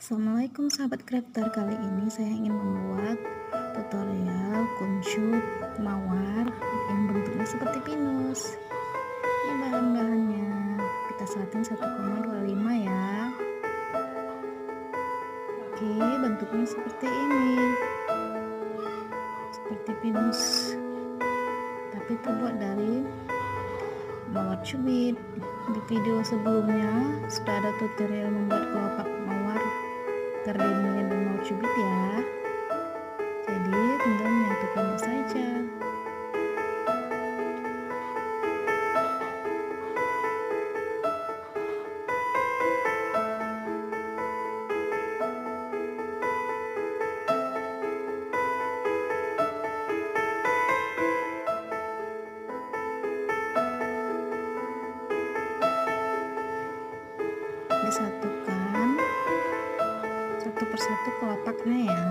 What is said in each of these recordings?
Assalamualaikum sahabat crafter, kali ini saya ingin membuat tutorial kuncup mawar yang bentuknya seperti pinus. Ini bahan-bahannya, kita satin 1,25 ya. Oke, bentuknya seperti ini, seperti pinus, tapi terbuat dari mawar cubit. Di video sebelumnya sudah ada tutorial membuat kelopak mawar gardenia dan mawar cubit ya, jadi tinggal menyatukannya saja. Disatukan satu persatu kelopaknya ya.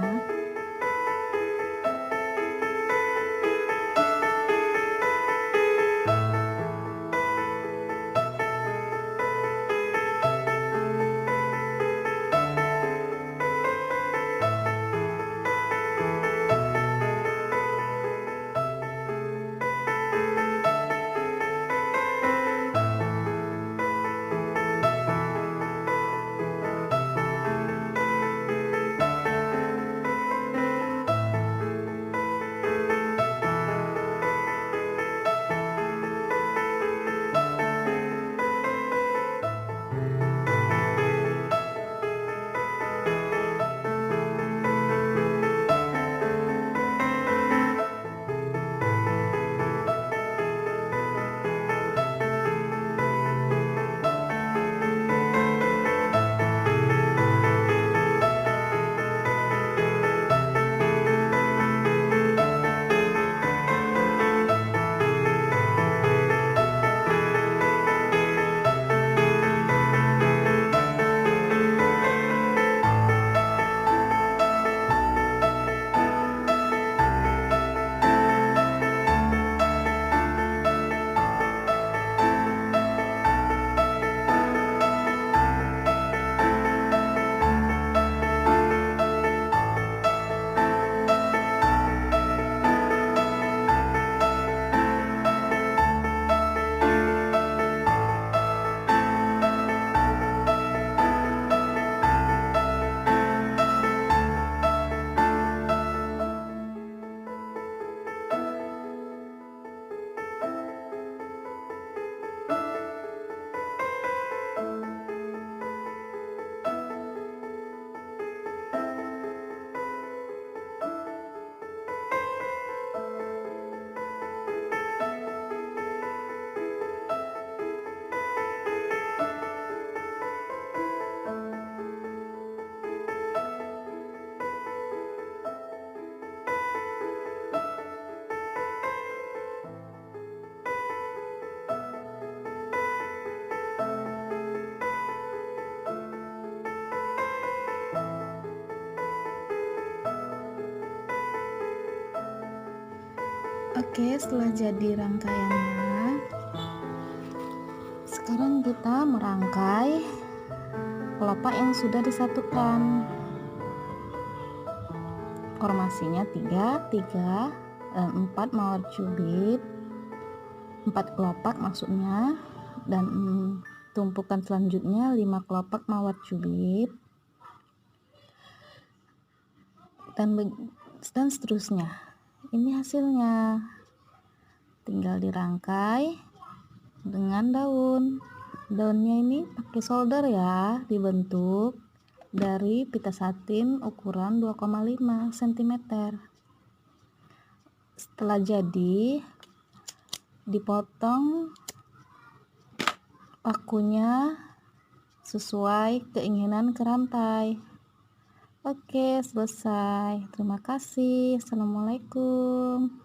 Oke, setelah jadi rangkaiannya, sekarang kita merangkai kelopak yang sudah disatukan. Formasinya 3, 3, dan 4 mawar cubit, 4 kelopak maksudnya, dan tumpukan selanjutnya 5 kelopak mawar cubit, dan seterusnya. Ini hasilnya, tinggal dirangkai dengan daunnya ini pakai solder ya, dibentuk dari pita satin ukuran 2,5 cm. Setelah jadi, dipotong pakunya sesuai keinginan kerantai. Oke, selesai. Terima kasih. Assalamualaikum.